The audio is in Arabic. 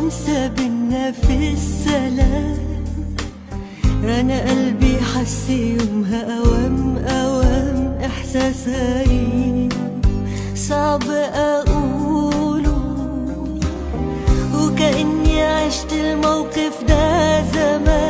انسى بينا في السلام. انا قلبي حس يومها اوام اوام، احساس غريب صعب اقوله، وكأني عشت الموقف ده زمان.